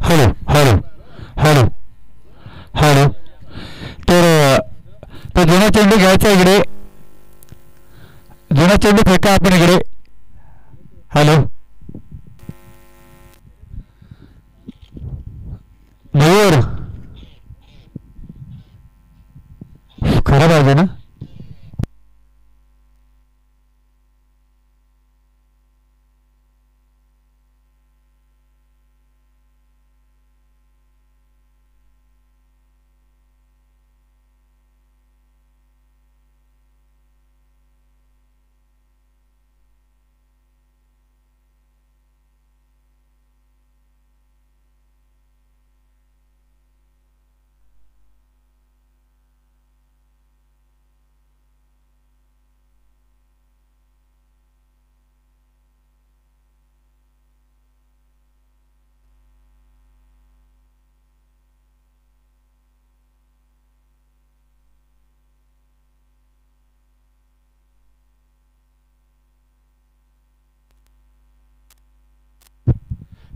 Hello hello hello hello. तर तो जुना चेंडू घ्यायचा इकडे. जुना चेंडू फेका आपण इकडे. हॅलो मयूर. खराब आहे ना.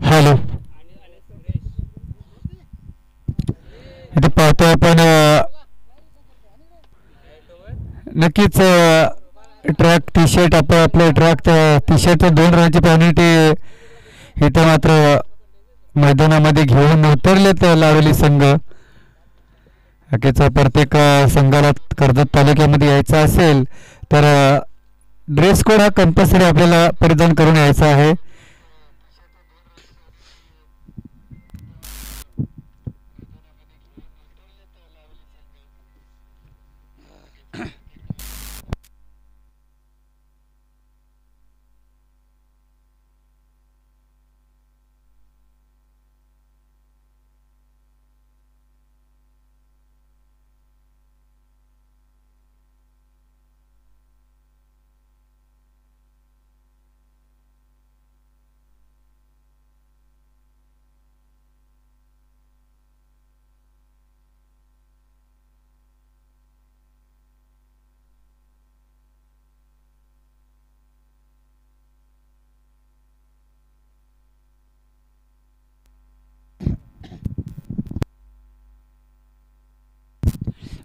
हॅलो. इथे पाहतो आपण नक्कीच ट्रॅक टी शर्ट आपले ट्रॅक टी शर्ट 2 रनाची पेनल्टी इथं मात्र मैदानामध्ये घेऊन उतरलेत लाडोली संघ. नक्कीच प्रत्येक संघाला कर्जत तालुक्यामध्ये यायचं असेल तर ड्रेस कोड हा कंपल्सरी आपल्याला परिधान करून यायचा आहे.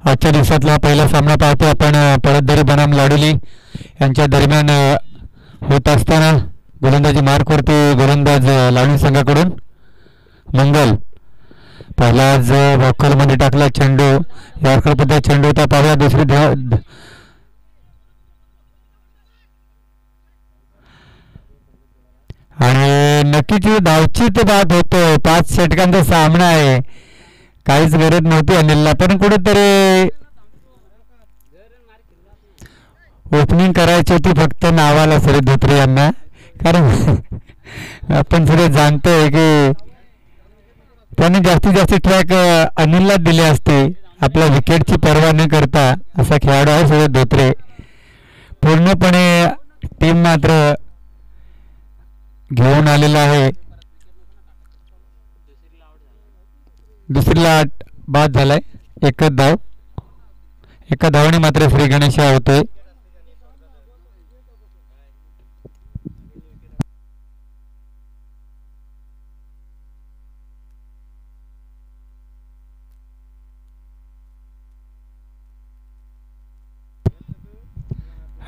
आजच्या दिवसातला पहिला सामना पाहतो आपण पळतदरी बनाम लाडोली यांच्या दरम्यान होत असताना गोलंदाजी मार्कवरती गोलंदाज लाडोली संघाकडून मंगल पहिलाच वॉकरमध्ये टाकला चेंडू. यॉर्करमध्ये चेंडू होता पाहूया. दुसरी आणि नक्कीच धावचीत बात होतो. 5 षटकांचा सामना आहे. काहीच गरज नव्हती अनिलला पण कुठेतरी ओपनिंग करायची होती फक्त नावाला सरी धोत्रे यांना. कारण आपण सगळे जाणतोय की त्याने जास्तीत जास्त ट्रॅक अनिलला दिले असते. आपल्या विकेटची पर्वा न करता असा खेळाडू आहे सुरेश धोत्रे. पूर्णपणे टीम मात्र घेऊन आलेला आहे. दुसरीला बाद झालाय. एकच धाव. एका धावाने मात्र श्री गणेश होतोय.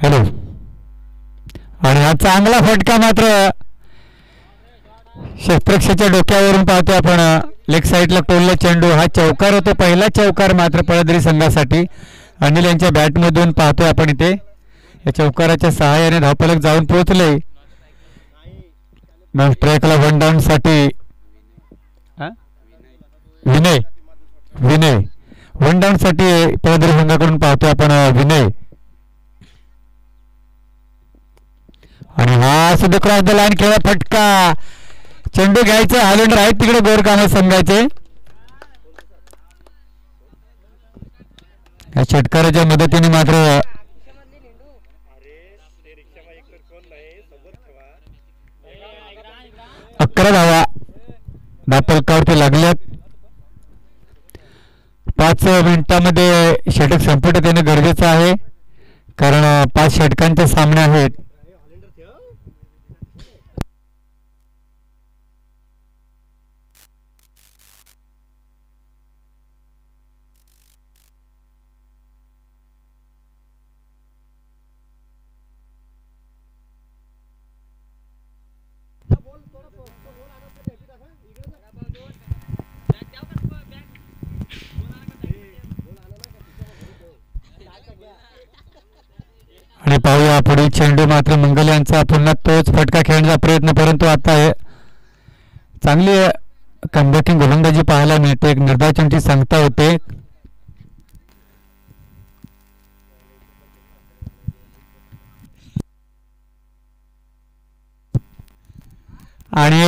हॅलो. आणि हा चांगला फटका मात्र शस्त्रक्षेच्या डोक्यावरून पाहतो आपण. लेग साईडला टोलला चेंडू. हा चौकार होतो. पहिला चौकार मात्र पळदरी संघासाठी अनिल यांच्या बॅटमधून पाहतोय आपण इथे. या चौकाराच्या सहाय्याने धावफलक जाऊन पोहोचले. स्ट्राईकला 1 डाऊन साठी विनय. 1 डाऊन साठी पळदरी संघाकडून पाहतोय आपण विनय. आणि हा सुद्धा क्रॉस द लाईन खेळा फटका. चेंडू घ्यायचा. हॅलेंडर आहेत तिकडे गोरकामा संघाचे. या षटकाराच्या मदतीने मात्र 11 धावा धापलकावरती लागल्यात. 5 मिनिटांमध्ये षटक संपट देणं गरजेचं आहे कारण 5 षटकांचे सामने आहेत. आणि पाहूया पुढील चेंडू मात्र मंगल यांचा पुन्हा तोच फटका खेळण्याचा प्रयत्न, परंतु आता चांगली कमबॅकिंग गोलंदाजी पाहायला मिळते. एक निर्धाचनची सांगता होते. आणि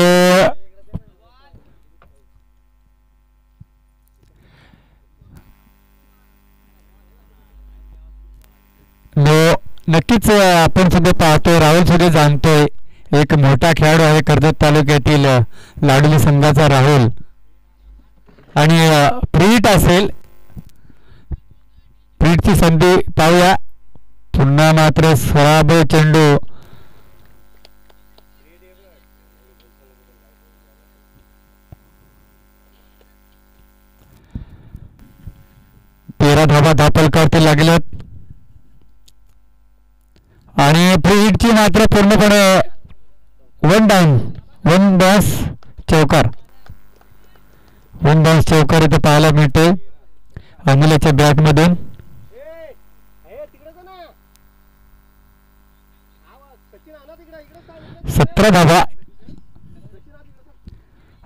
नक्कीच आपण सुद्धा पाहतोय, राहुल सुद्धा जाणतोय, एक मोठा खेळाडू आहे कर्जत तालुक्यातील लाडोली संघाचा राहुल. आणि प्रीट असेल, प्रीटची संधी पाहूया. पुन्हा मात्र खराब चेंडू. तेरा धाबा धापलकावरती लागल्यात आणि प्रीटची मात्र पूर्णपणे वन डाऊन, वन बॉन्स चौकार, वन बॉन्स चौकार इथे पाहायला मिळते अनिलच्या बॅटमधून. 17 धाबा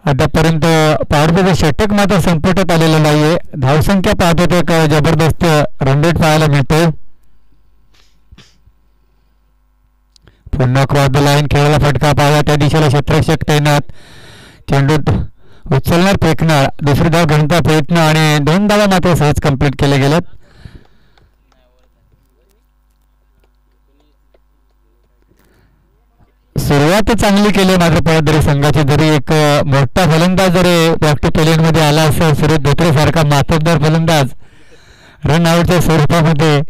आतापर्यंत. पॉवरप्लेचं षटक मात्र संपुष्टात आलेलं नाहीये. धावसंख्या पाहतो ते एक जबरदस्त रनरेट पाहायला मिळते. पुन्हा क्रॉस द लाईन खेळायला फटका पाहावा, त्या दिशेला क्षेत्ररक्षक तैनात. चेंडू उचलणार, फेकणार, दुसरी धाव घेण्याचा प्रयत्न आणि 2 धावा मात्र सहज कंप्लीट केले गेलेत. सुरुवात चांगली केली मात्र पळदरी संघाची. जरी एक मोठा फलंदाज जरी बॅक टू मध्ये आला असेल, सुरेश धोत्रे सारखा मातबदार फलंदाज रन आउटच्या स्वरूपामध्ये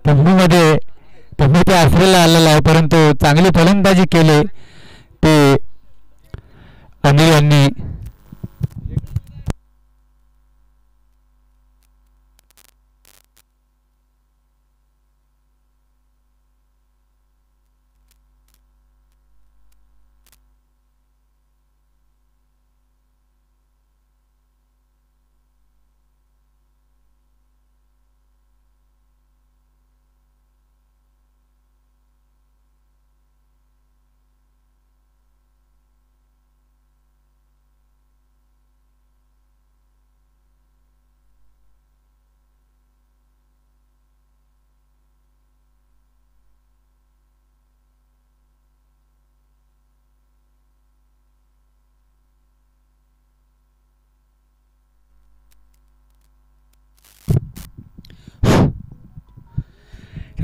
तंबूमध्ये आसरेला आलेला आहे, परंतु चांगली फलंदाजी केली ते अनिल यांनी.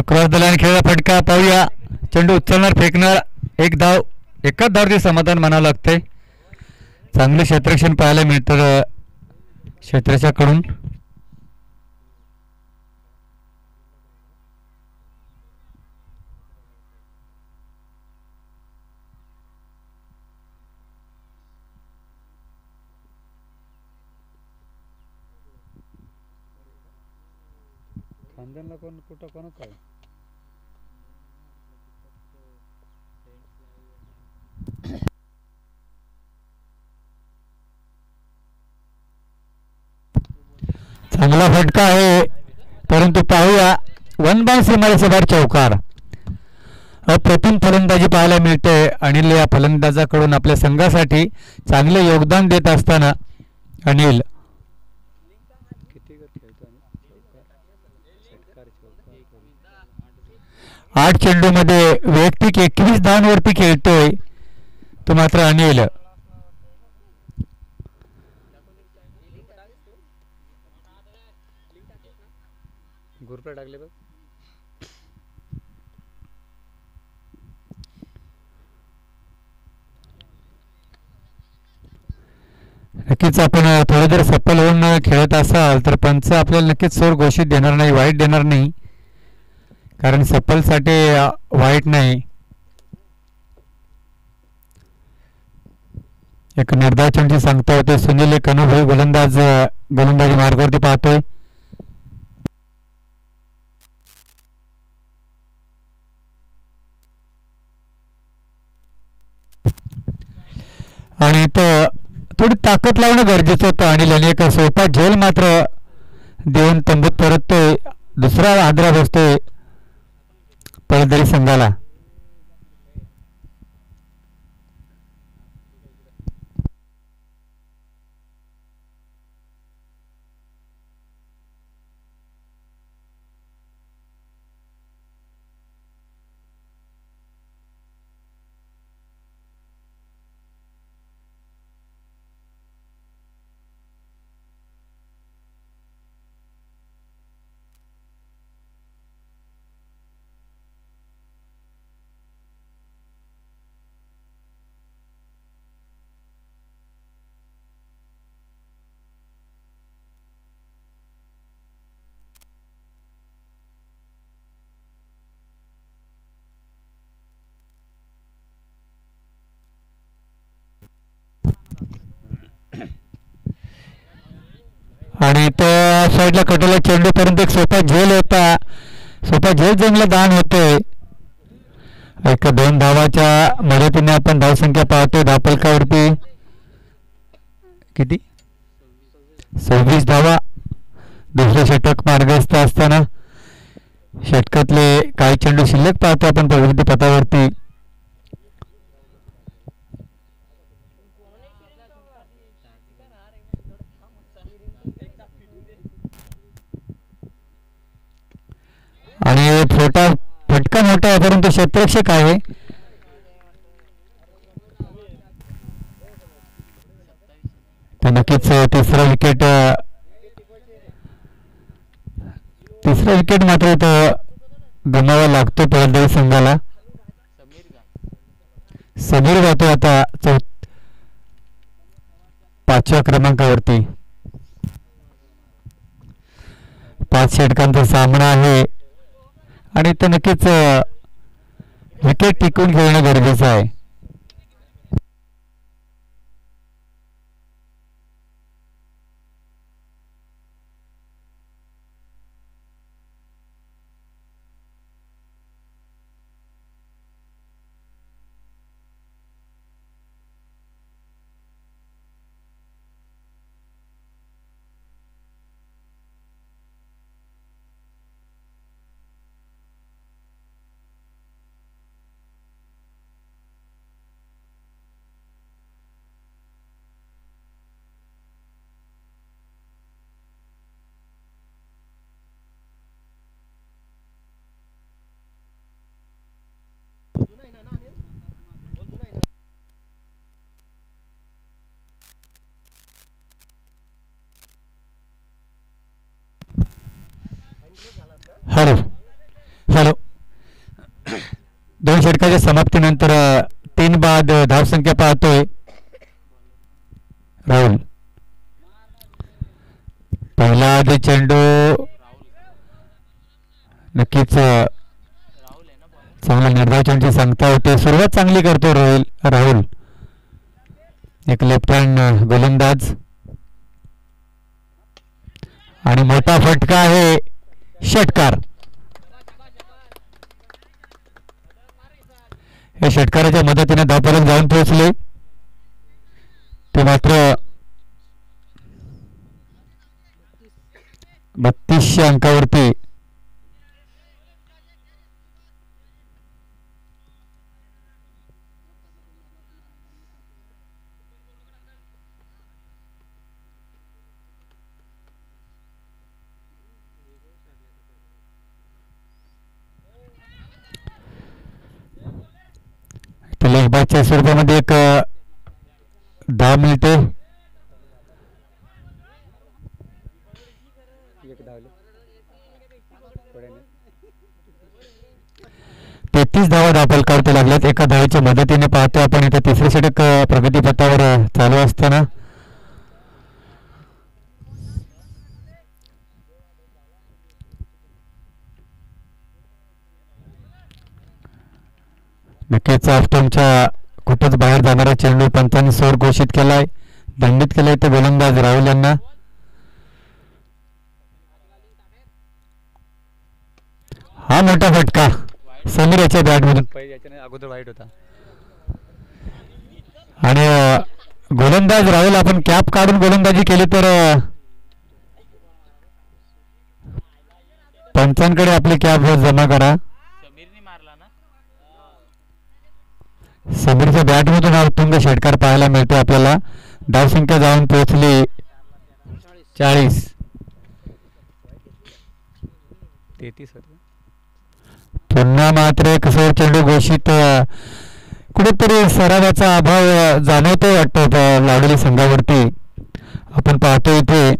क्रॉस द लाईन खेळला फटका पाहूया. चेंडू उचलणार, फेकणार, एक धाव, एकाच धावचे समाधान म्हणावं लागतंय. चांगले क्षेत्ररक्षण पाहायला मिळतं क्षेत्ररक्षकाकडून. खांद्यांना कोण कुठं कोण काय चांगला फटका आहे, परंतु पाहूया वन बाउंस सीमारेषे बाहेर चौकार. अप्रतिम फलंदाजी पाहायला मिळते. अनिल या फलंदाजाकडून आपल्या संघासाठी चांगले योगदान देत असताना अनिल 8 चेंडूमध्ये वैयक्तिक 21 धावांवरती खेळतोय तो मात्र अनिल. नक्कीच आपण थोडं जर सफल होऊन खेळत असाल तर पंच आपल्याला नक्कीच सोड घोषित देणार नाही, वाईट देणार नाही, कारण सफलसाठी वाईट नाही. एक निर्धाचनची सांगता होते. सुनील एक अनुभवी गोलंदाजी मार्गावरती पाहतोय. आणि तो थोडी ताकद लावणं गरजेचं होतं. आणि एक सोपा झेल मात्र देऊन तंबूत परततोय. दुसरा आदरा बसतोय पळदरी संघाला. आणि त्या साईडला कटोला चेंडूपर्यंत एक सोपा झेल होता. सोपा झेल जंगला दान होतोय. एक 2 धावाच्या मदतीने आपण धावसंख्या पाहतोय धापलकावरती. किती 26 धावा. दुसरे षटक मार्गस्थ असताना षटकातले काही चेंडू शिल्लक पाहतोय आपण प्रगती पथावरती. आणि फटका मोठा आहे परंतु क्षेत्ररक्षक आहे. तर नक्कीच तिसरा विकेट मात्र इथं गमावा लागतो पळदरी संघाला. समीर जातो आता 5व्या क्रमांकावरती. 5 षटकांचा सामना आहे आणि ते नक्कीच विकेट टिकवून खेळणं गरजेचं आहे. हॅलो हॅलो 2 षटकाच्या समाप्तीनंतर 3 बाद धावसंख्या पाहतोय राहुल. पहिला आधी चेंडू नक्कीच चांगला निर्धाव चेंडूची सांगता होते. सुरुवात चांगली करतो राहुल. एक लेफ्ट हँड गोलंदाज आणि मोठा फटका आहे. षटकार. या षटकाराच्या मदतीने धावफलक जाऊन पोहोचले. ते मात्र 3200 अंकावरती. लेगबाजच्या स्वरूपामध्ये एक 10 मिनिटे 33 धावा धावफलकावरती लागल्यात. एका धावेच्या मदतीने पाहतोय आपण इथे तिसरे षटक प्रगतीपथावर चालू असताना. नक्कीच ऑफस्टंपच्या खूपच बाहेर जाणारा चेंडू पंचांनी सोर घोषित केलाय. दंडित केलाय तर गोलंदाज राहुल यांना. हा मोठा फटका समीर याच्या बॅटमधून अगोदर वाईट होता. आणि गोलंदाज राहुल आपण कॅप काढून गोलंदाजी केली तर पंचांकडे आपली कॅप जमा करा. समीरने मारला समीरच्या बॅटमधून हा उत्तुंग षटकार पाहायला मिळतो आपल्याला. धावसंख्या जाऊन पोहोचली 40. 33. पुन्हा मात्र कसोर चेंडू घोषित. कुठेतरी सरावाचा अभाव जाणवतो वाटतं लाडोली संघावरती. आपण पाहतो इथे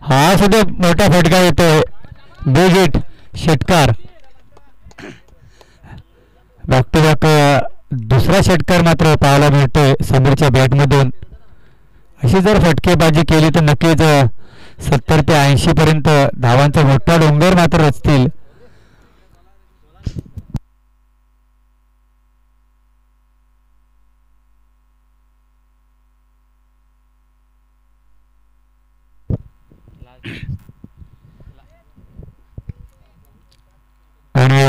हा सुद्धा मोठा फटका येतोय. बिग हिट षटकार. बॅक टू बॅक दुसरा षटकार मात्र पाहायला मिळतोय समीरच्या बॅटमधून. अशी जर फटकेबाजी केली तर नक्कीच 70 ते 80 पर्यंत धावांचा मोठा डोंगर मात्र रचतील. आणि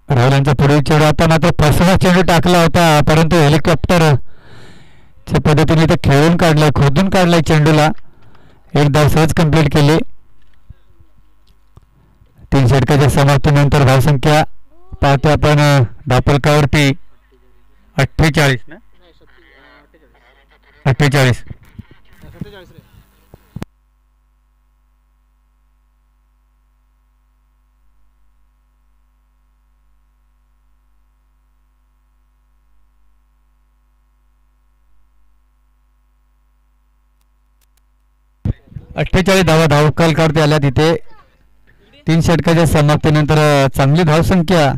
राहुल यांचा पुढील चेंडू आता मात्र फसवा चेंडू टाकला होता, परंतु हेलिकॉप्टर च्या पद्धतीने ते खेळून काढलाय, खोदून काढलाय चेंडूला. एक धाव सहज कंप्लीट केली. 3 षटकाच्या समाप्तीनंतर धावसंख्या पाहतो आपण धापलकावरती 48. 48 धावा धावकालकावरती आल्या तिथे. 3 षटकाच्या समाप्तीनंतर चांगली धावसंख्या.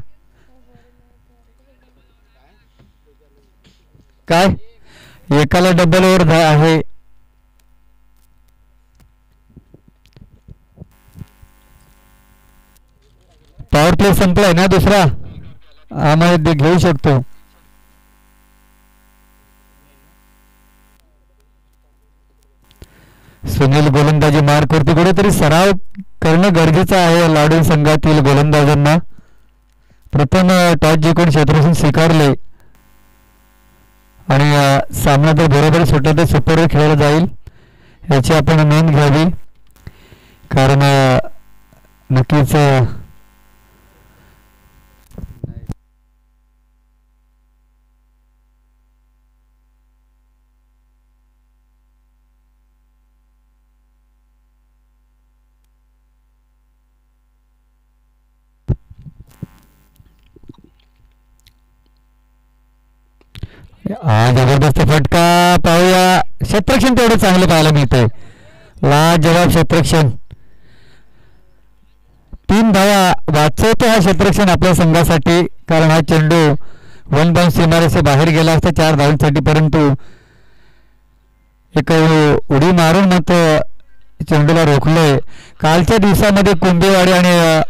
काय एकाला डबल ओव्हर आहे. पॉवर प्ले संपलाय ना दुसरा. आम्हाला घेऊ शकतो. सुनील गोलंदाजी मार्क वरती कुठेतरी सराव करणं गरजेचं आहे लाडू संघातील गोलंदाजांना. प्रथम टॉस जिंकून क्षेत्ररक्षण स्वीकारले आणि सामना जर बरोबर सुटला तर सुपर खेळला जाईल याची आपण नोंद घ्यावी. कारण नक्कीच जबरदस्त फटका पाहूया. क्षेत्ररक्षण तेवढं चांगलं पाहायला मिळतंय. लाजवाब क्षेत्ररक्षण. 3 धावा वाचवतो हा क्षेत्ररक्षण आपल्या संघासाठी. कारण हा चेंडू 1 बाउंस सीमारेषे बाहेर गेला असता 4 धावांसाठी, परंतु एक उडी मारून मात्र चेंडूला रोखलंय. कालच्या दिवसामध्ये कुंभेवाडी आणि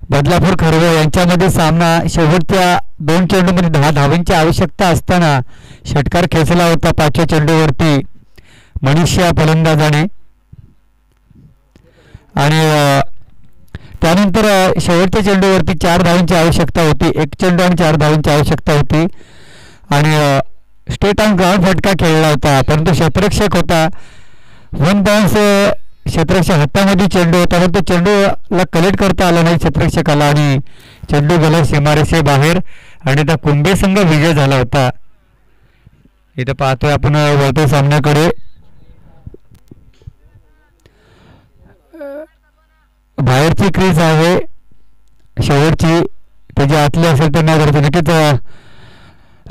बदलापूर खरवे यांच्यामध्ये सामना शेवटच्या 2 चेंडूमध्ये 10 धावांची आवश्यकता असताना षटकार खेचला होता 5व्या चेंडूवरती मनीषा फलंदाजाने. आणि त्यानंतर शेवटच्या चेंडूवरती 4 धावांची आवश्यकता होती. 1 चेंडू आणि 4 धावांची आवश्यकता होती आणि स्टेट ऑन ग्राउंड फटका खेळला होता, परंतु क्षेत्ररक्षक होता. 1 बाउन्स क्षेत्ररक्षक हातामध्ये चेंडू होता, परंतु चेंडूला कलेक्ट करता आला नाही क्षेत्ररक्षकाला आणि चेंडू गेला सीमारेषे बाहेर आणि त्या कुंभे संघ विजय झाला होता. इथं पाहतोय आपण वळतो सामन्याकडे. बाहेरची क्रीज आहे शेवटची, त्याची आतली असेल तर नाही करतो. नक्कीच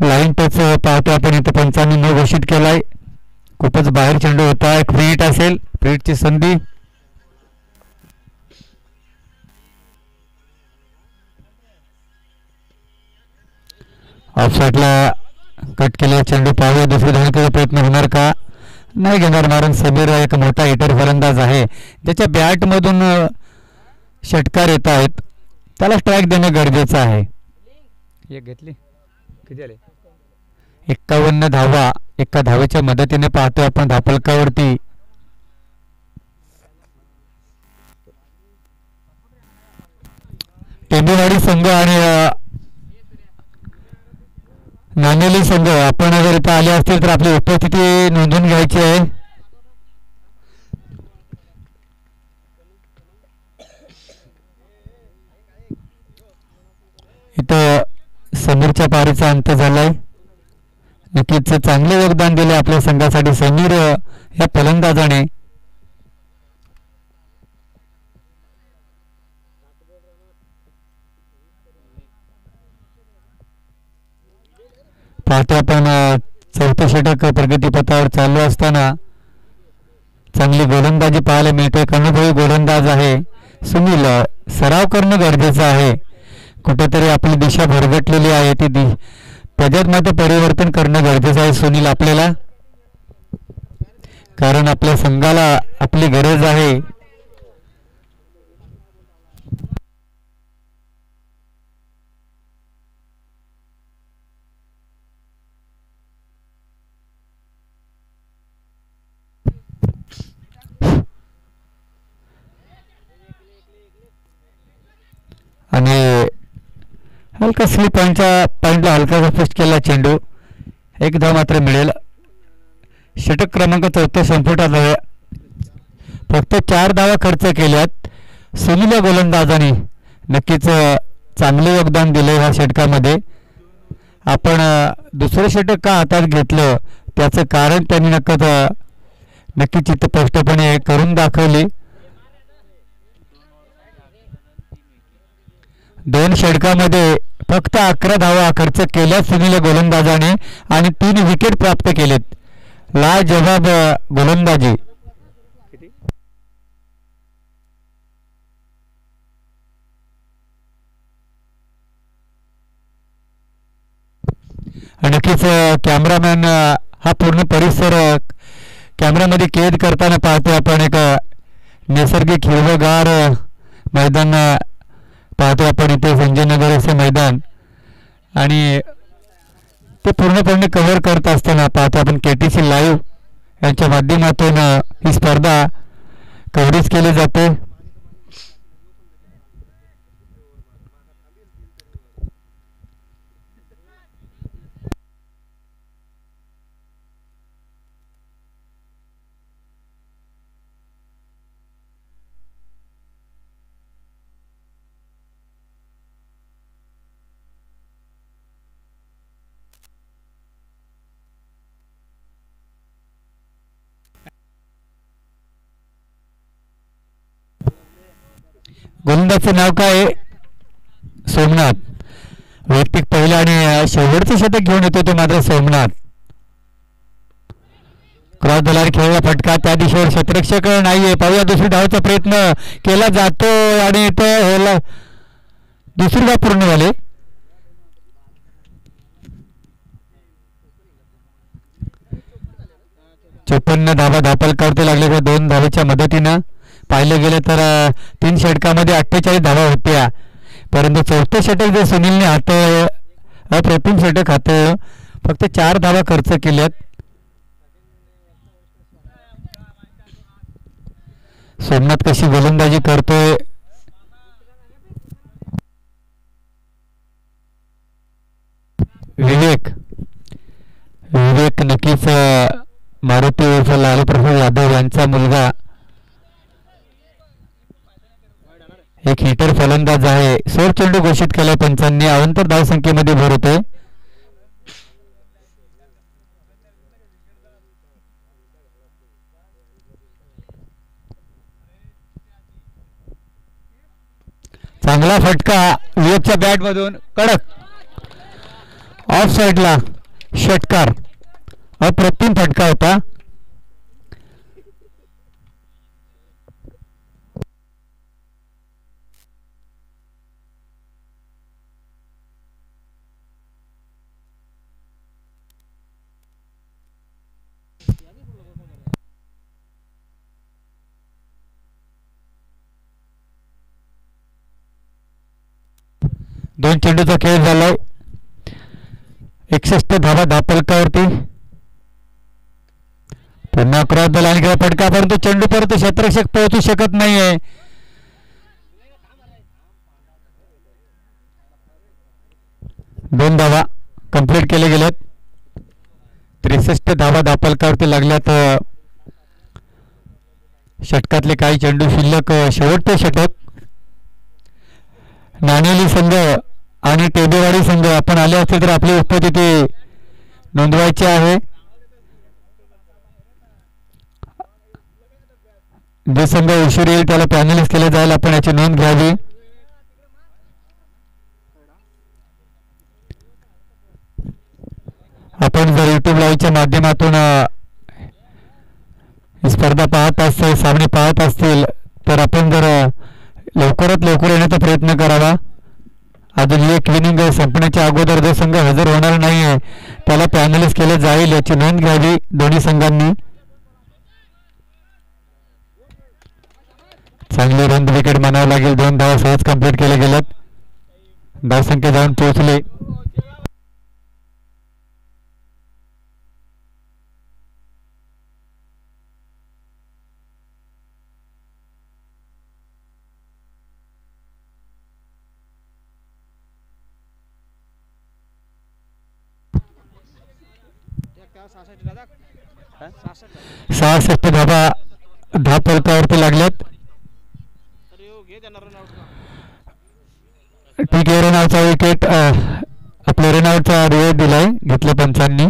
लाईन टच पाहतो आपण इथं. पंचांनी न घोषित केलाय. खूपच बाहेर चेंडू होता. एक फ्री हिट असेल, फ्री हिटची संधी. ऑफसाईडला कट केलेला चेंडू पाहूया. दुसरी धावण्याचा प्रयत्न होणार का? नाही घेणार, कारण समीर एक मोठा हिटर फलंदाज आहे. ज्याच्या बॅटमधून षटकार येत आहेत त्याला स्ट्राईक देणं गरजेचं आहे. एक घेतली किती आले? 51 धावा. एका धावेच्या मदतीने पाहतोय आपण धापलकावरती. टेंबेवाडी संघ आणि नाणेली संघ आपण जर इथं आले असतील तर आपली उपस्थिती नोंदवून घ्यायची आहे. शेवटच्या पारीचा अंत झालाय. नक्कीच चांगले योगदान दिले आपल्या संघासाठी समीर या फलंदाजाने. पाहतो आपण चौथं षटक प्रगतीपथावर चालू असताना चांगली गोलंदाजी पाहायला मिळते. अनुभवी गोलंदाज आहे सुनील. सराव करणं गरजेचं आहे. कुठेतरी आपली दिशा भरगटलेली आहे ती त्याच्यात मात्र परिवर्तन करणं गरजेचं आहे सुनील आपल्याला, कारण आपल्या संघाला आपली गरज आहे. आणि हलका स्लिप पॉईंटला हलकासा फिस्ट केला चेंडू. एक धाव मात्र मिळेल. षटक क्रमांक 4 संपुटात आहे. फक्त 4 धावा खर्च केल्यात सुनील गोलंदाजाने. नक्कीच चांगले योगदान दिले ह्या षटकामध्ये. आपण दुसरं षटक का हातात घेतलं त्याचं कारण त्यांनी नक्कीच इथं स्पष्टपणे करून दाखवली. 2 षटकामध्ये फक्त 11 धावा खर्च केल्या सुनील गोलंदाजाने आणि 3 विकेट प्राप्त केलेत. लाजवाब गोलंदाजी. नक्कीच कॅमेरामॅन हा पूर्ण परिसर कॅमेऱ्यामध्ये कैद करताना पाहतो आपण. एक नैसर्गिक हिरवगार मैदान पाहतो आपण इथे, संजय नगर असे मैदान, आणि ते पूर्णपणे कव्हर करत असताना पाहतो आपण KTC लाईव्ह यांच्या माध्यमातून ही स्पर्धा कव्हरेज केली जाते. गोलंदाजचं नाव काय? सोमनाथ. वैयक्तिक पहिलं आणि शेवटचं शतक घेऊन येतो तो मात्र सोमनाथ. क्रॉस दलार खेळला फटका, त्या दिशेवर क्षेत्ररक्षक नाहीये. पाहूया दुसरी धावाचा प्रयत्न केला जातो आणि इथं दुसरी धाव पूर्ण झाली. चोपन्न धावा धापलकरते लागले 2 धावेच्या मदतीनं. पाहिलं गेलं तर 3 षटकामध्ये 48 धावा होत्या, परंतु 4थं षटक जे सुनीलने हाताळलं, अप्रतिम षटक हाताळलं. फक्त 4 धावा खर्च केल्यात. सोमनाथ कशी गोलंदाजी करतोय. विवेक नक्कीच मारुती उर्फ लालू प्रसाद यादव यांचा मुलगा एक हिटर फलंदाज आहे. 16 चेंडू घोषित केला पंचांनी. अवंतर धावसंख्येमध्ये भर होते. चांगला फटका विवेकच्या बॅट मधून, कडक ऑफ साइडला षटकार. अप्रतिम फटका होता. दोन चेंडूचा खेळ झालाय. 61 धावा धापलकावरती. पुन्हा क्रॉस बॉल आणि फटका, परंतु चेंडू परत क्षेत्ररक्षक पोहोचू शकत नाहीये. दोन धावा कंप्लीट केले गेलेत. 63 धावा धापलकावरती लागल्यात. षटकातले काही चेंडू शिल्लक. शेवटचे षटक. नाणेली संघ आणि टेबेवाडी संघ आपण आले असतील तर आपली उपस्थिती नोंदवायची आहे. जे संघ उशीर येईल त्याला पॅनलिस्ट केले जाईल, आपण याची नोंद घ्यावी. आपण जर युट्यूब लाईव्हच्या माध्यमातून ही स्पर्धा पाहत असतील, सामने पाहत असतील तर आपण जर लवकरात लवकर येण्याचा प्रयत्न करावा. अजून एक इनिंग संपण्याच्या अगोदर जो संघ हजर होणार नाही आहे त्याला पॅनलिस्ट केले जाईल, याची नोंद घ्यावी दोन्ही संघांनी. चांगले रन विकेट म्हणावं लागेल. 2 धावा सहज कंप्लीट केले गेलेत. धावसंख्या जाऊन पोहोचले. सहा धावा फलकावरती लागल्यात. ठीक आहे, रनआउटचा विकेट आपल्या रनआउटचा रिवॉर्ड दिलाय घेतल्या पंचांनी.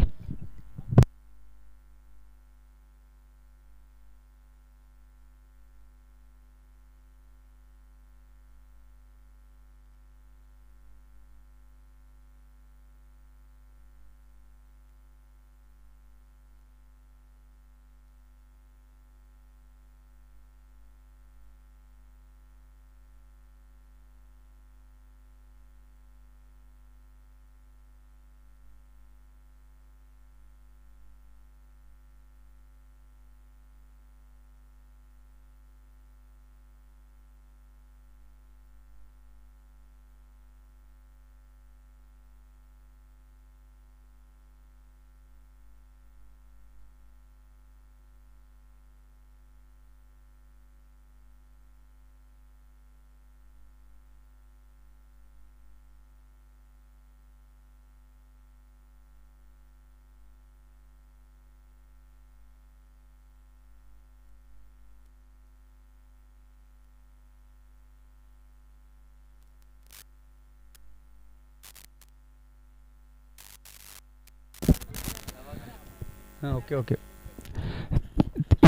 Okay okay.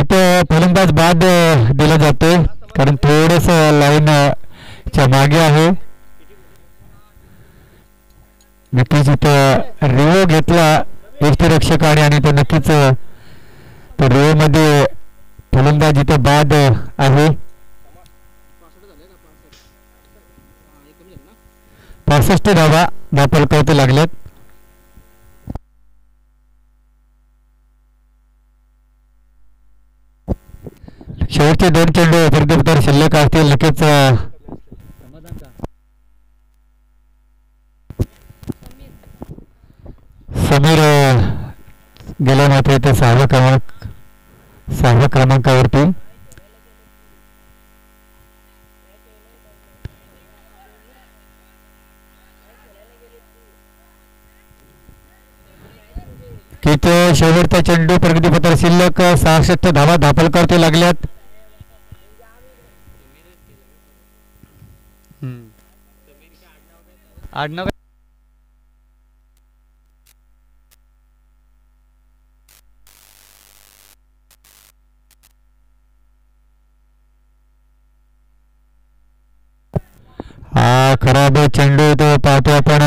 इथं फलंदाज बाद दिला जातो कारण थोडस लाईन च्या मागे आहे. नक्कीच इथं रिओ घेतला यष्टीरक्षकाने आणि तो नक्कीच तो रिओ मध्ये फलंदाज इथं बाद आहे. 65 धावा फलकावरती लागल्यात. शेवटचे 2 चेंडू प्रत्युत्तर शिल्लक असतील. नक्कीच समीर गेला मात्र इथे 6व्या क्रमांकावरती. तिथे शेवटचा चेंडू प्रगतीपत्र शिल्लक 66 धावा फलकावरती लागल्यात. आडनाव हा खराब चेंडू तो पाहतो आपण,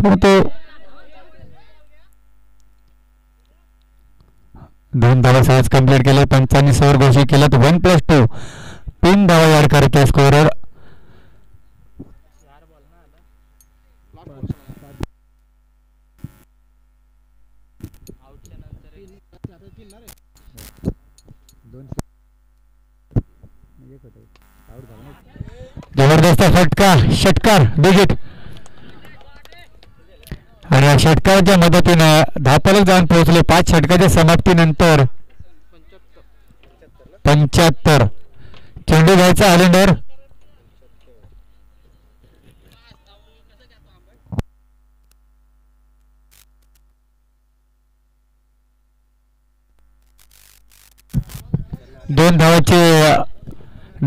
परंतु 2 धावा सहज कंप्लीट केले. पंचांनी स्कोअर घोषित केला. 1+2 3 धावा याड करते स्कोरर. जबरदस्त षटकार बिगिट आणि या षटकाराच्या मदतीनं धापलक जाऊन पोहोचले. 5 षटकाच्या समाप्तीनंतर 75 चेंडू घ्यायचा आलेंडर. दोन धावाची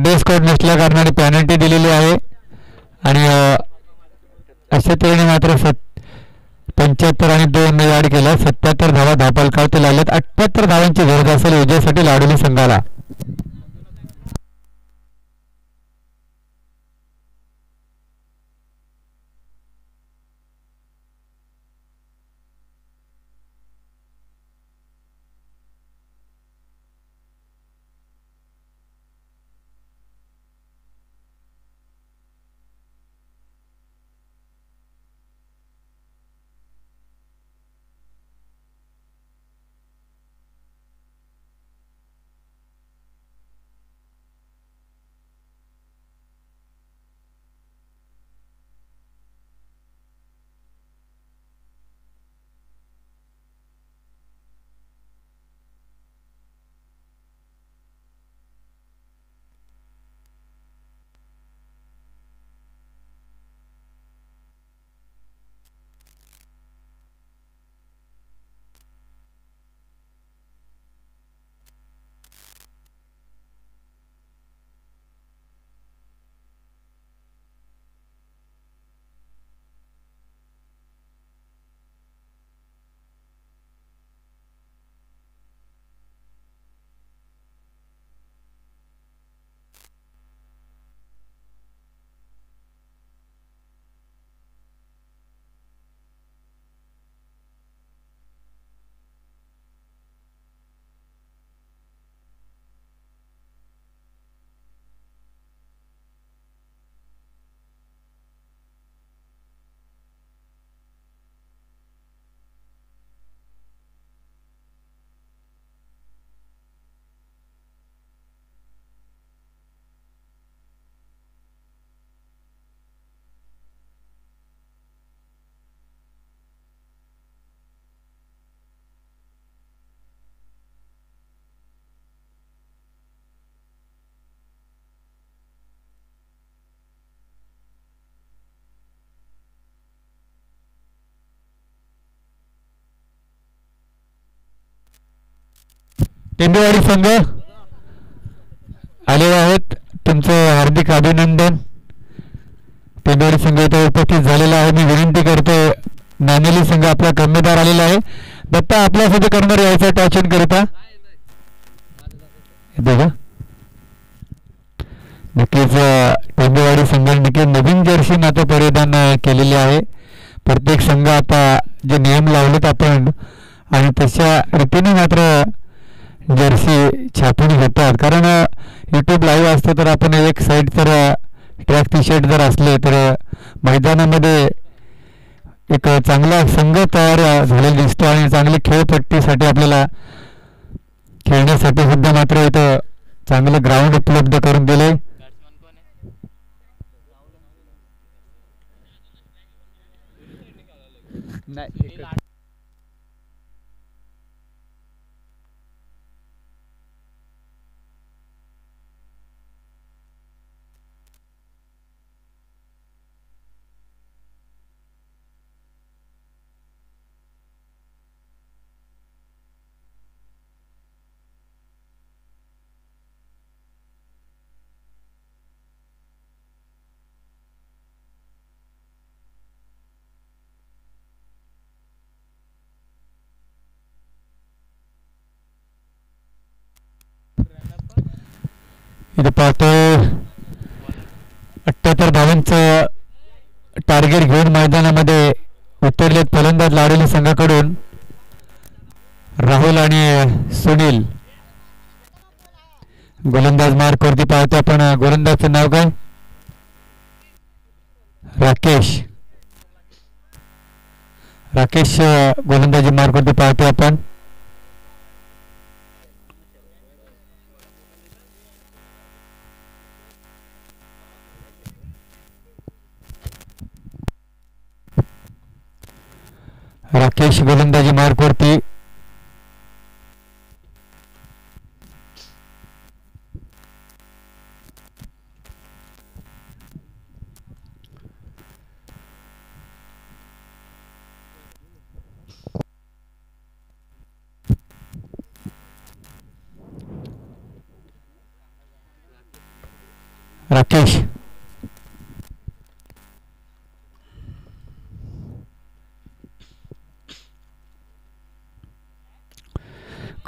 डे स्कोर नसल्या कारणाने पेनल्टी दिलेली आहे आणि अशा तऱ्हेने मात्र 75 आणि 2 यार्ड केला. 77 धावा धापलकावते लागल्यात. 78 धावांची गरज असेल विजयासाठी लाडोली संघाला. टेंबेवाडी संघ आलेले आहेत. तुमचं हार्दिक अभिनंदन. टेंबेवाडी संघ इथे उपस्थित झालेला आहे. मी विनंती करतो नानेली संघ आपला कर्णधार आलेला आहे. दत्ता आपल्यासाठी कर्णधार यायचा टॉचन करिता बघा. नक्कीच टेंबेवाडी संघाने नक्कीच नवीन जर्सी मात्र परिधान केलेली आहे. प्रत्येक संघ आता जे नियम लावलेत आपण आणि तशा रीतीने मात्र जर्सी छापून घेतात. कारण यूट्यूब लाईव्ह असतं तर आपण एक साईड तर ट्रॅक टी शर्ट जर असले तर मैदानामध्ये एक चांगला संघ तयार झालेला दिसतो आणि चांगली खेळपट्टीसाठी आपल्याला खेळण्यासाठी सुद्धा मात्र इथं चांगलं ग्राउंड उपलब्ध करून दिले. इथे पाहतो 78 धावांचं टार्गेट घेऊन मैदानामध्ये उतरलेत फलंदाज लाडोली संघाकडून राहुल आणि सुनील. गोलंदाज मार्कवरती पाहतो आपण. गोलंदाजचं नाव काय? राकेश. राकेश गोलंदाजी मार्कवरती पाहतो आपण. राकेश गोलंदाजी मार्कवरती. राकेश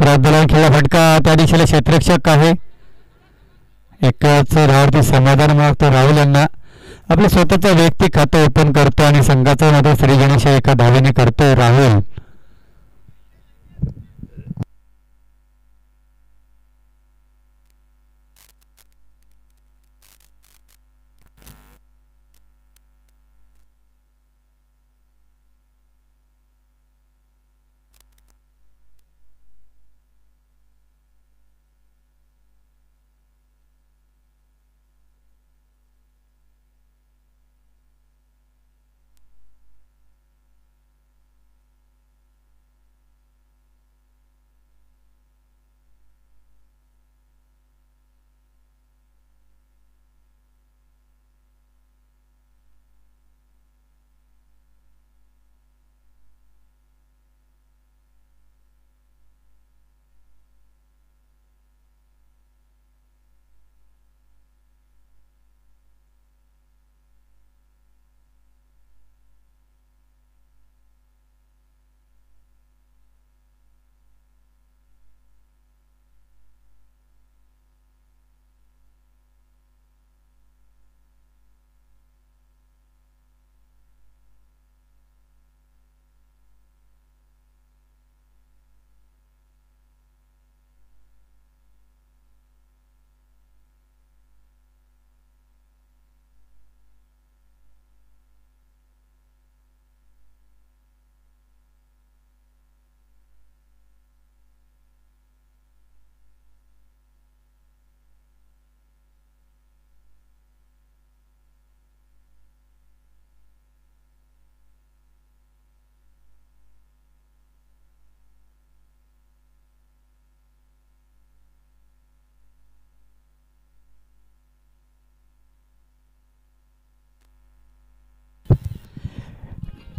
क्रॉस दलाल खेळला फटका त्या दिशेला क्षेत्ररक्षक आहे. एकाच धावावरती समाधान मागतो राहुल यांना. आपलं स्वतःचं वैयक्तिक खातं ओपन करतो आणि संघाचा मात्र श्रीगणेश एका धावेने करतोय राहुल.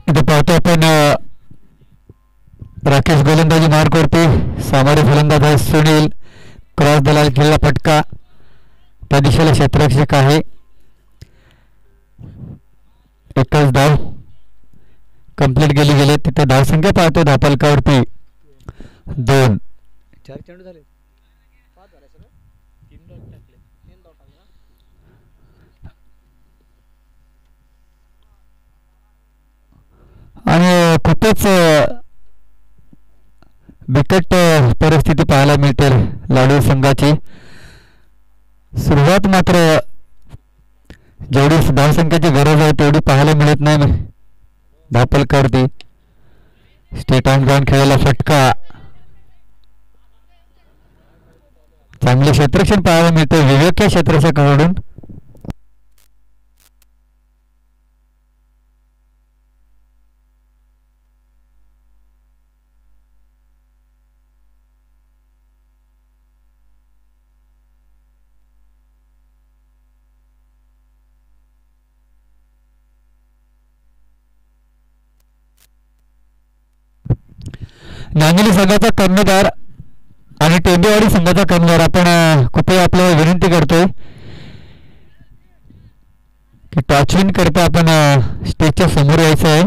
इथे पाहतो आपण राकेश गोलंदाजी मार्क वरती. सामोरे फलंदाज आहे सुनील. क्रॉस दलाल खेळला फटका त्या दिशेला क्षेत्ररक्षक आहे. एकच धाव कंप्लीट गेली गेले. तिथे धावसंख्या पाहतो धापलकावरती 2. आणि खूपच बिकट परिस्थिती पाहायला मिळते लाडू संघाची. सुरुवात मात्र जेवढी धावसंख्येची गरज आहे तेवढी पाहायला मिळत नाही धापलकावरती. स्टेट ऑन ग्राउंड खेळायला फटका. चांगले क्षेत्ररक्षण पाहायला मिळते विवेक क्षेत्ररक्षकाकडून. नांगली संघाचा कर्णधार आणि टेंबेवाडी संघाचा कर्णधार आपण कृपया आपल्याला विनंती करतोय की टॉचविन करता आपण स्टेजच्या समोर यायचं आहे.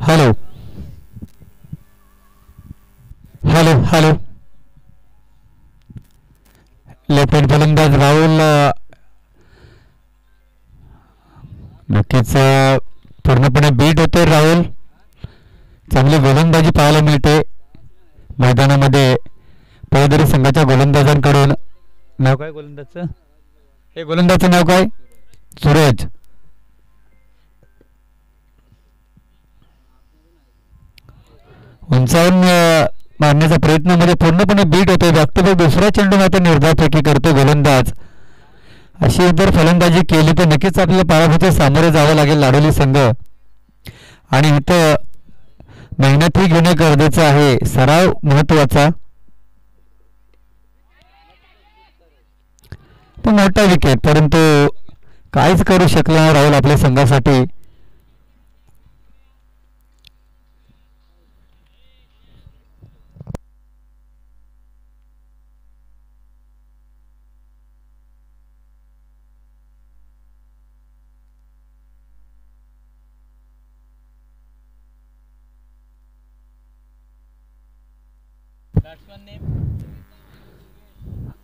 Hello hello hello. Left hand फलंदाज राहुल नक्कीच पूर्णपणे बीट होते राहुल. चांगली गोलंदाजी पाहायला मिळते मैदानामध्ये. पळदरी संघाच्या गोलंदाजांकडून. नाव काय गोलंदाजचं? हे गोलंदाजचं नाव काय? सूरज. उंचावून मारण्याच्या प्रयत्नामध्ये पूर्णपणे बीट होते. व्यक्तिगत दुसरा चेंडू मात्र निर्धारपैकी करतो गोलंदाज. अशी जर फलंदाजी केली तर नक्कीच आपल्याला पराभूतीस सामोरे जावं लागेल लाडोली संघ. आणि इथं मेहनतही घेणे गरजेचं आहे. सराव महत्वाचा. तो मोठा विकेट परंतु काहीच करू शकला नाही राहुल आपल्या संघासाठी.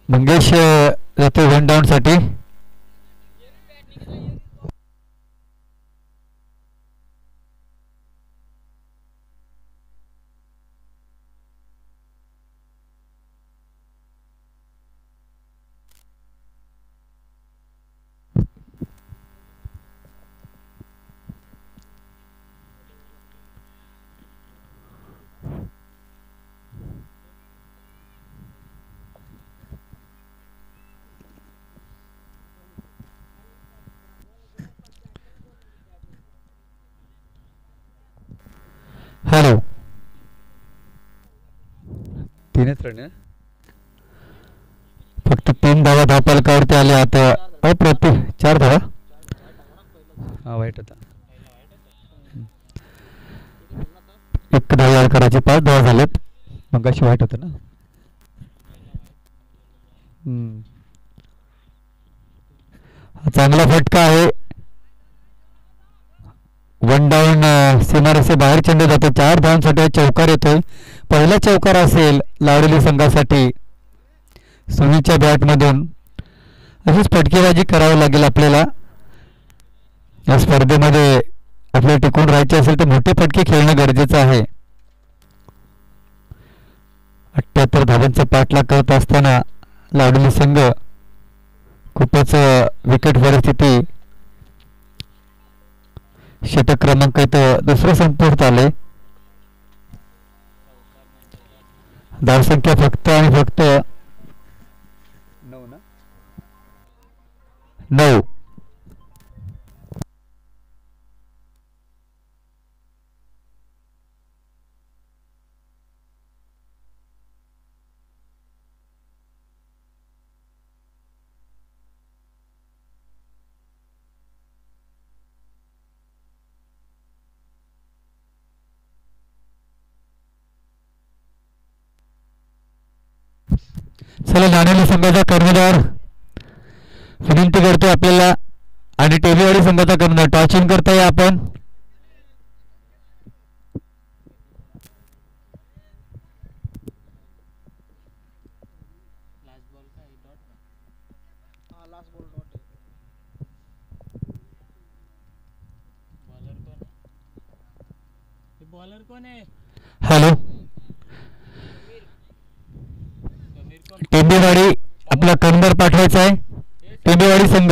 मंगेश जातो वन डाऊन साठी. हॅलो. तीनच रन फक्त 3 धावा धावपालकावरती आले. आता अप्रति 4 धावा. हा वाईट होता. 1 धाव याड करायचे 5 धावा झालेत. मग अशी वाईट होतं ना. चांगला फटका आहे. वन डाऊन सीमारेषे बाहेर चेंडू जातो. 4 धावांसाठी चौकार येतोय. पहिला चौकार असेल लावलेली संघासाठी सुनीच्या बॅटमधून. अशीच फटकेबाजी करावी लागेल आपल्याला या स्पर्धेमध्ये. आपल्याला टिकून राहायचे असेल तर मोठे फटके खेळणं गरजेचं आहे. 78 धावांचा पाठलाग करत असताना लावलेली संघ खूपच विकेट परिस्थिती. षटक क्रमांक इथं दुसरं संपूर्त आले. धावसंख्या फक्त आणि फक्त 9. चला नाणेली संघाचा कर्णधार विनंती करतो आपल्याला आणि टेबीवाडी संघाचा कर्णधार टॉचिंग करताय आपण. हॅलो. टेंबेवाडी आपला कर्णधार पाठवायचा आहे. टेंबेवाडी संघ.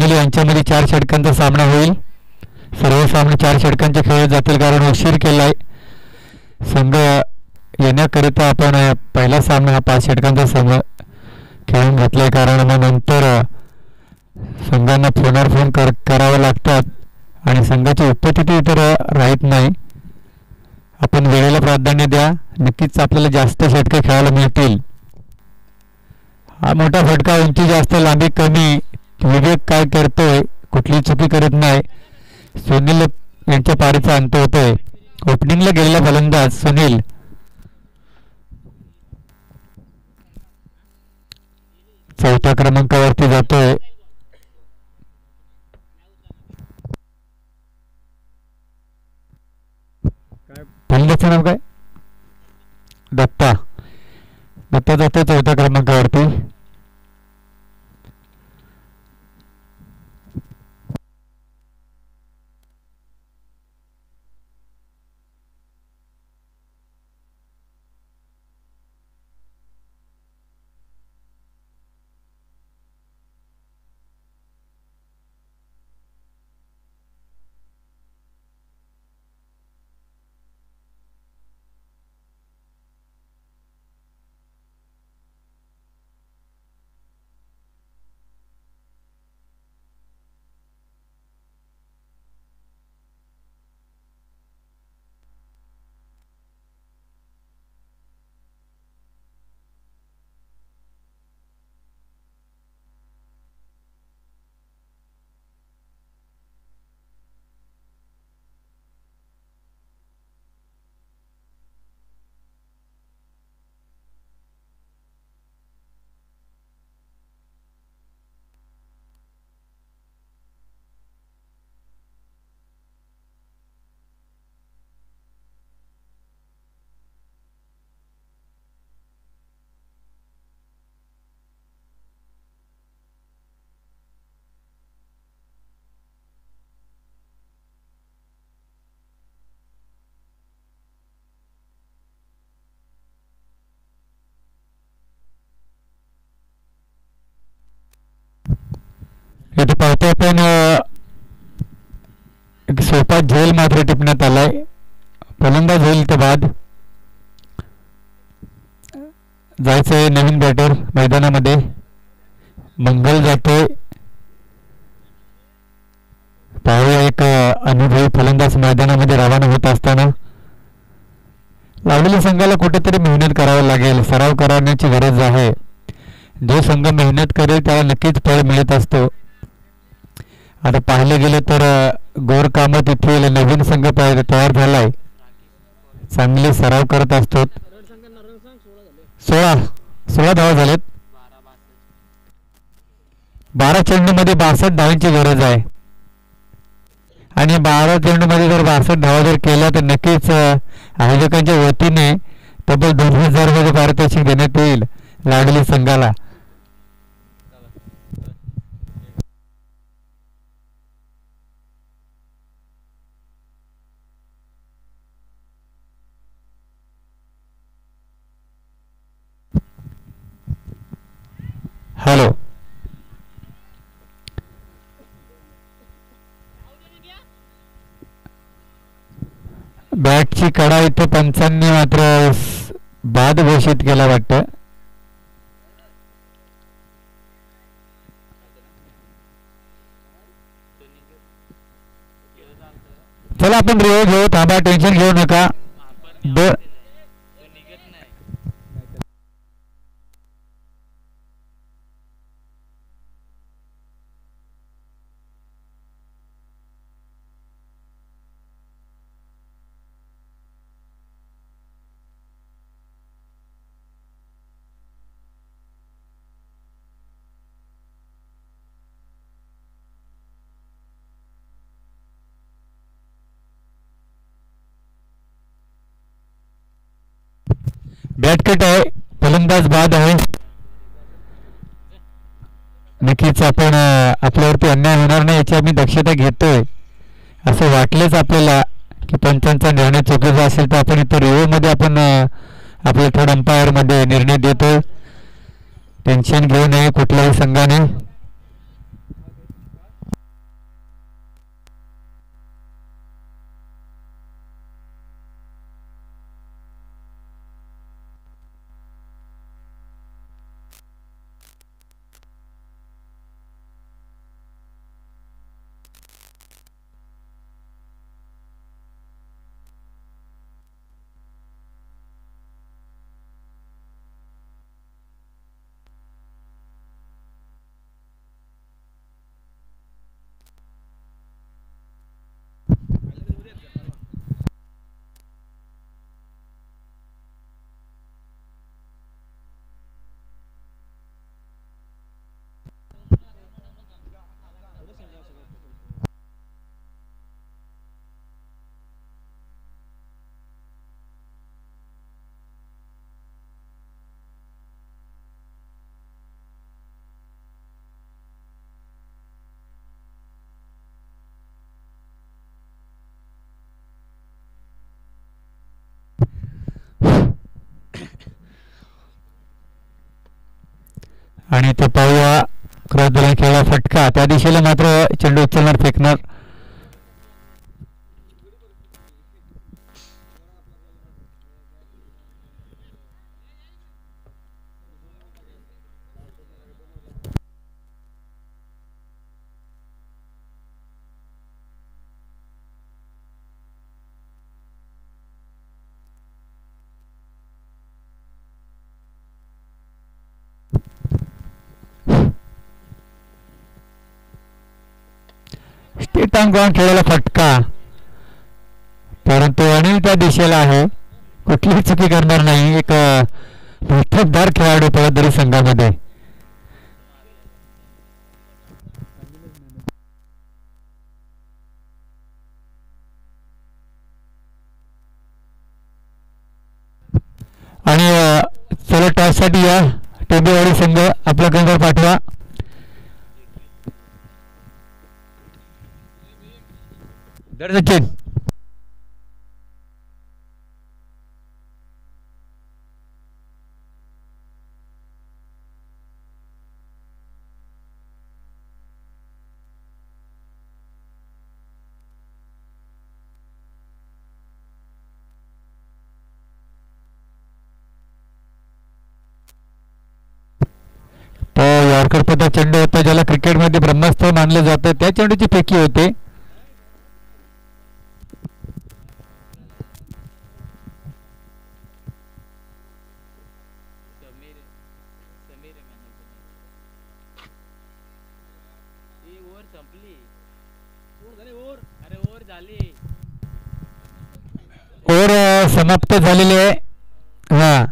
सुनील यांच्यामध्ये 4 षटकांचा सामना होईल. सर्व सामने 4 षटकांचे खेळले जातील कारण उशीर केलाय संघ येण्याकरिता. आपण पहिला सामना हा 5 षटकांचा संघ खेळून घेतलाय कारण मग नंतर संघांना फोनवर फोन करावे लागतात आणि संघाची उपस्थिती तर राहत नाही. आपण वेळेला प्राधान्य द्या, नक्कीच आपल्याला जास्त षटके खेळायला मिळतील. हा मोठा फटका, उंची जास्त लांबी कमी, विवेक काय करतोय, कुठली चुकी करत नाही. सुनील यांच्या पारीचा अंत होतोय. ओपनिंगला गेलेला फलंदाज सुनील चौथ्या क्रमांकावरती जातोय. फलंदाजचं नाव काय? दत्ता. दत्ता जातोय 4थ्या क्रमांकावरती. इथे पाहतो आपण एक सोपा झेल मात्र टिपण्यात आलाय. फलंदाज होईल ते बाद. जायचंय नवीन बॅटर मैदानामध्ये. मंगल जातोय. पाहूया एक अनुभवी फलंदाज मैदानामध्ये रवाना होत असताना. लावलेल्या संघाला कुठेतरी मेहनत करावी लागेल, सराव करण्याची गरज आहे. जो संघ मेहनत करेल त्याला नक्कीच फळ मिळत असतो. आता पाहिले गेले तर गोर कामत येथील नवीन संघ तयार झालाय. चांगले सराव करत असतो. 16 धावा झालेत. 12 चेंडूमध्ये 62 धावांची गरज आहे आणि 12 चेंडूमध्ये जर 62 धावा जर केल्या तर नक्कीच आयोजकांच्या वतीने तब्बल 2000 रुपये पारितोषिक देण्यात येईल लाडली संघाला. हॅलो, बॅटची कडा इथे पंचांनी मात्र बाद घोषित केला वाटतं. चला आपण रिव्ह्यू घेऊ. थांबा, टेन्शन घेऊ नका. बॅटकट आहे, फलंदाज बाद आहे. नक्कीच आपण आपल्यावरती अन्याय होणार नाही याची आम्ही दक्षता घेतोय. असं वाटलेच आपल्याला की पंचांचा निर्णय चुकीचा असेल तर आपण इथं रिव्ह्यू मध्ये आपण आपल्या थर्ड अंपायर मध्ये निर्णय देतोय. टेन्शन घेऊ नये कुठल्याही संघाने. तो पाहूया क्रॉस दरम्यान खेळला फटका त्या दिशेला मात्र चेंडू उचलणार फेकणार. स्टेट ऑन ग्राउंड खेळायला फटका परंतु अनिल त्या दिशेला आहे कुठलीही चुकी करणार नाही. एक मोठेदार खेळाडू पळदरी संघामध्ये आणि चला टॉससाठी या टेंबेवाडी संघ आपला गंगार पाठवा. सचिन तो यॉर्कर पता चेंडू होता ज्याला क्रिकेटमध्ये ब्रह्मास्त्र मानलं जातं त्या चेंडूची फेकी होते. ओव्हर समाप्त झालेली आहे. हा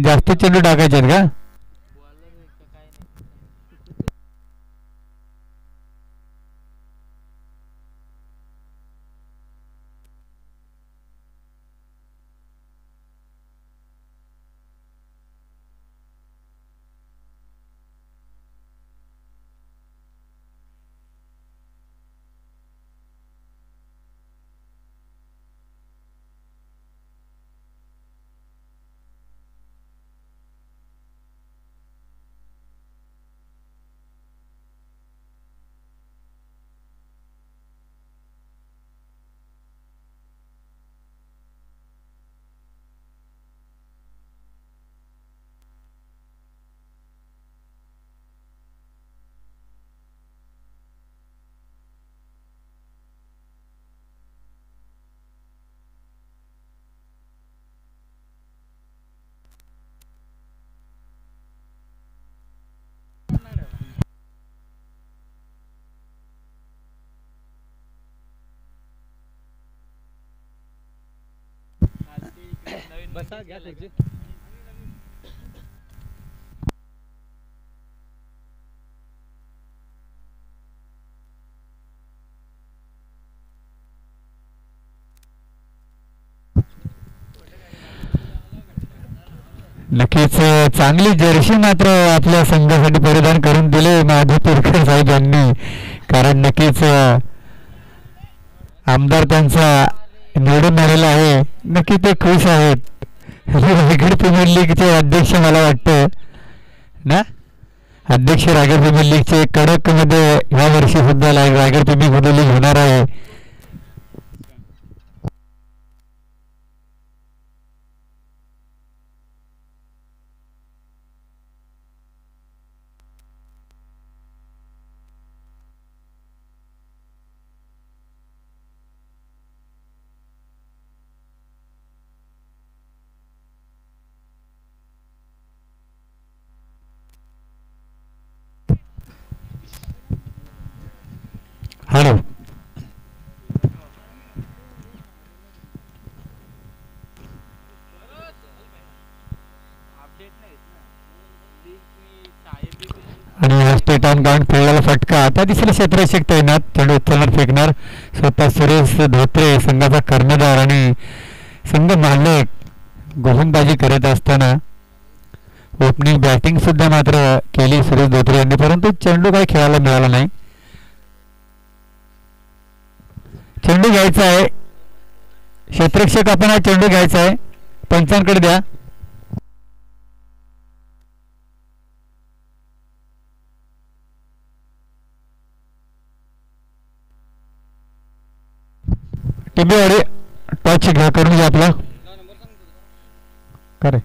जास्त चेंडू टाकायचे आहेत का? बसा घ्या त्याची नक्कीच चांगली जर्सी मात्र आपल्या संघासाठी परिधान करून दिले माधव तोरकर साहेब यांनी. कारण नक्कीच आमदार त्यांचा निवडून आलेला आहे. नक्की ते खुश आहेत. रायगड प्रीमियर लीगचे अध्यक्ष मला वाटतं ना अध्यक्ष रायगड प्रीमियर लीगचे कडक मध्ये ह्या वर्षी सुद्धा रायगड प्रीमियर लीग होणार आहे. हॅलो आणि स्टेट ऑन ग्राउंड खेळलेला फटका त्या दिशेला क्षेत्ररक्षक तैनात. चेंडू उचलणार फेकणार स्वतः सुरेश धोत्रे संघाचा कर्णधार आणि संघ मालक गोलंदाजी करत असताना ओपनिंग बॅटिंग सुद्धा मात्र केली सुरेश धोत्रे यांनी परंतु चेंडू काही खेळायला मिळाला नाही. चेंडू घ्यायचा आहे क्षेत्ररक्षक आपण हा चेंडू घ्यायचा आहे पंचांकडे द्या. टिंबेवाडी टॉच घ्या करून घ्या आपला खरे